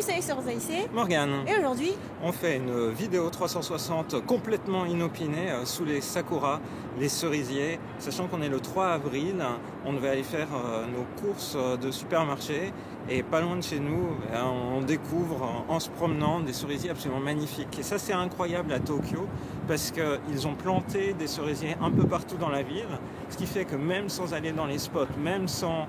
Salut, c'est Rosalie, c'est Morgane. Et aujourd'hui, on fait une vidéo 360 complètement inopinée sous les sakuras, les cerisiers, sachant qu'on est le 3 avril, on devait aller faire nos courses de supermarché et pas loin de chez nous, on découvre en se promenant des cerisiers absolument magnifiques. Et ça c'est incroyable à Tokyo parce qu'ils ont planté des cerisiers un peu partout dans la ville, ce qui fait que même sans aller dans les spots, même sans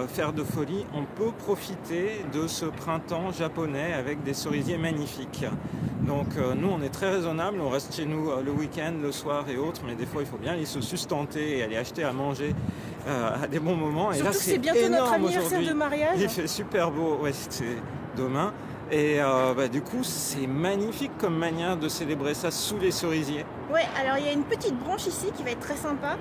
faire de folie, on peut profiter de ce printemps japonais avec des cerisiers magnifiques. Donc nous on est très raisonnable, on reste chez nous le week-end, le soir et autres, mais des fois il faut bien aller se sustenter et aller acheter à manger à des bons moments. Surtout et là que c'est bientôt notre anniversaire de mariage. Il fait super beau, ouais, c'est demain. Et du coup c'est magnifique comme manière de célébrer ça sous les cerisiers. Ouais, alors il y a une petite branche ici qui va être très sympa.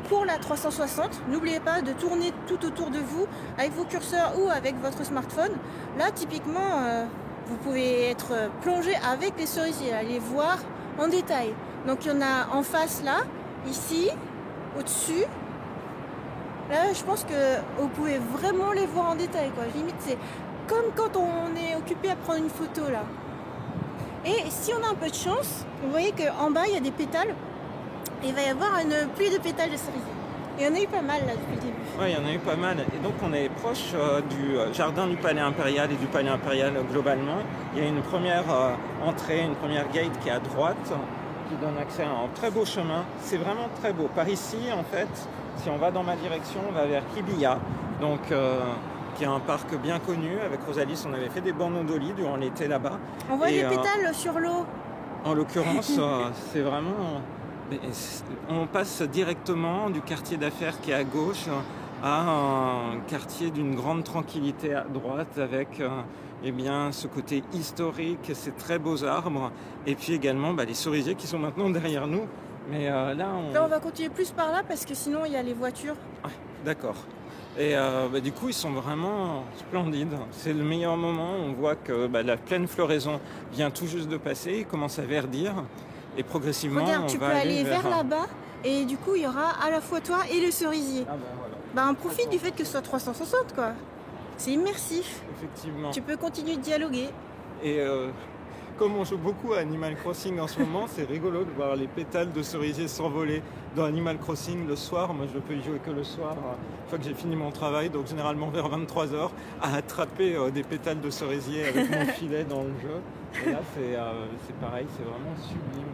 Pour la 360, n'oubliez pas de tourner tout autour de vous avec vos curseurs ou avec votre smartphone. Là, typiquement, vous pouvez être plongé avec les cerisiers, aller voir en détail. Donc il y en a en face là, ici, au-dessus. Là, je pense que vous pouvez vraiment les voir en détail, quoi. Limite, c'est comme quand on est occupé à prendre une photo là. Et si on a un peu de chance, vous voyez qu'en bas, il y a des pétales. Il va y avoir une pluie de pétales de cerisier. Il y en a eu pas mal là depuis le début. Oui, il y en a eu pas mal. Et donc on est proche du jardin du Palais Impérial et du Palais Impérial globalement. Il y a une première entrée, une première gate qui est à droite, qui donne accès à un très beau chemin. C'est vraiment très beau. Par ici, en fait, si on va dans ma direction, on va vers Hibiya, donc qui est un parc bien connu. Avec Rosalie, on avait fait des bancs d'Oli durant l'été là-bas. On voit les pétales sur l'eau. En l'occurrence, c'est vraiment... On passe directement du quartier d'affaires qui est à gauche à un quartier d'une grande tranquillité à droite avec ce côté historique, ces très beaux arbres et puis également les cerisiers qui sont maintenant derrière nous. Mais là, on va continuer plus par là parce que sinon il y a les voitures. Ah, d'accord. Et du coup, ils sont vraiment splendides. C'est le meilleur moment. On voit que la pleine floraison vient tout juste de passer, il commence à verdir. Et progressivement, regarde, tu peux aller vers là-bas et du coup il y aura à la fois toi et le cerisier. Voilà. On profite du fait que ce soit 360 quoi. C'est immersif. Effectivement. Tu peux continuer de dialoguer. Et comme on joue beaucoup à Animal Crossing en ce moment, c'est rigolo de voir les pétales de cerisier s'envoler dans Animal Crossing le soir. Moi je peux y jouer que le soir, une fois que j'ai fini mon travail, donc généralement vers 23h, à attraper des pétales de cerisier avec mon filet dans le jeu. Et là c'est pareil, c'est vraiment sublime.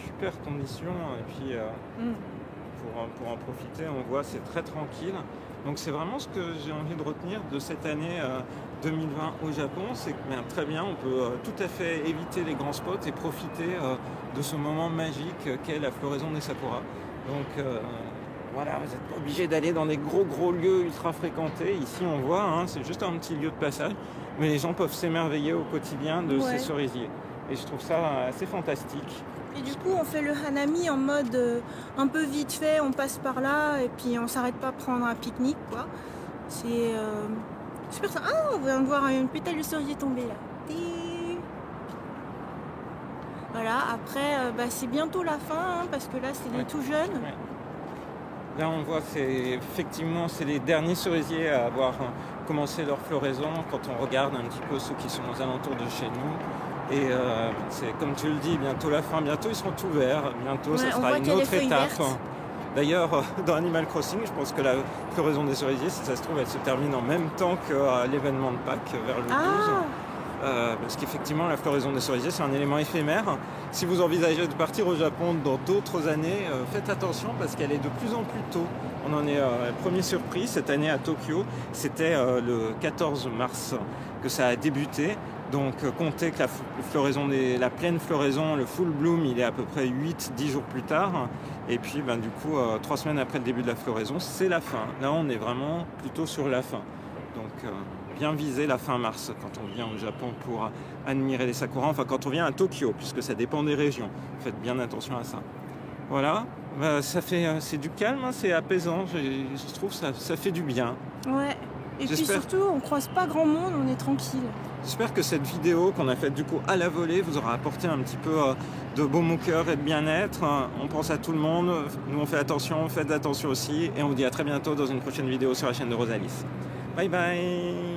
Super conditions et puis pour en profiter, on voit c'est très tranquille. Donc c'est vraiment ce que j'ai envie de retenir de cette année 2020 au Japon, c'est que très bien, on peut tout à fait éviter les grands spots et profiter de ce moment magique qu'est la floraison des sakuras. Donc voilà, vous n'êtes pas obligé d'aller dans des gros lieux ultra fréquentés. Ici on voit, c'est juste un petit lieu de passage, mais les gens peuvent s'émerveiller au quotidien de ces cerisiers. Et je trouve ça assez fantastique. Et du coup, on fait le hanami en mode un peu vite fait, on passe par là et puis on s'arrête pas prendre un pique-nique, quoi. C'est super ça. Ah, on vient de voir une pétale de cerisier tomber là. Voilà, après, c'est bientôt la fin, parce que là, c'est les tout jeunes. Ouais. Là, on voit, c'est les derniers cerisiers à avoir commencé leur floraison quand on regarde un petit peu ceux qui sont aux alentours de chez nous. Et c'est comme tu le dis, bientôt la fin, bientôt ils seront ouverts, bientôt ça sera une autre étape. D'ailleurs, dans Animal Crossing, je pense que la floraison des cerisiers, si ça se trouve, elle se termine en même temps que l'événement de Pâques, vers le 12. Parce qu'effectivement, la floraison des cerisiers, c'est un élément éphémère. Si vous envisagez de partir au Japon dans d'autres années, faites attention parce qu'elle est de plus en plus tôt. On en est premier surpris cette année à Tokyo. C'était le 14 mars que ça a débuté. Donc comptez que la pleine floraison, le full bloom, il est à peu près 8-10 jours plus tard. Et puis du coup, 3 semaines après le début de la floraison, c'est la fin. Là, on est vraiment plutôt sur la fin. Donc bien viser la fin mars quand on vient au Japon pour admirer les sakuras. Enfin, quand on vient à Tokyo, puisque ça dépend des régions. Faites bien attention à ça. Voilà, c'est du calme, c'est apaisant. Je trouve ça fait du bien. Ouais. Et puis surtout, on croise pas grand monde, on est tranquille. J'espère que cette vidéo qu'on a faite du coup à la volée vous aura apporté un petit peu de baume au cœur et de bien-être. On pense à tout le monde, nous on fait attention, faites attention aussi et on vous dit à très bientôt dans une prochaine vidéo sur la chaîne de Rosalie. Bye bye.